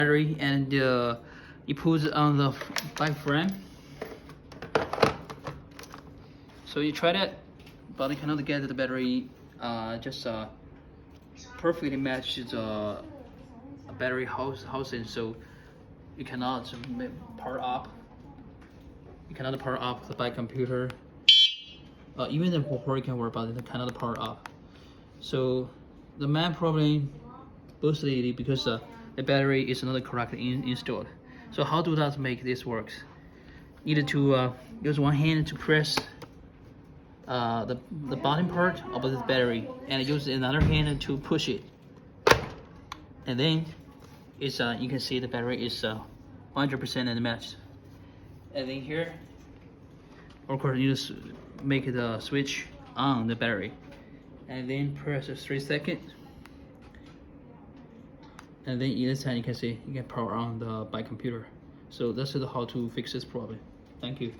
battery, and you put it on the bike frame. So you try that, but you cannot get the battery just perfectly match the battery housing, so you cannot power up. You cannot power up the bike computer. Even the power can work, but it cannot power up. So the main problem mostly because the battery is not correctly installed. So how do that make this work? Need to use one hand to press the bottom part of the battery, and use another hand to push it. And then it's you can see the battery is 100% and matched. And then here, of course, you just make the switch on the battery, and then press 3 seconds. And then in this time you can see you can power on the bike computer. So that's how to fix this problem. Thank you.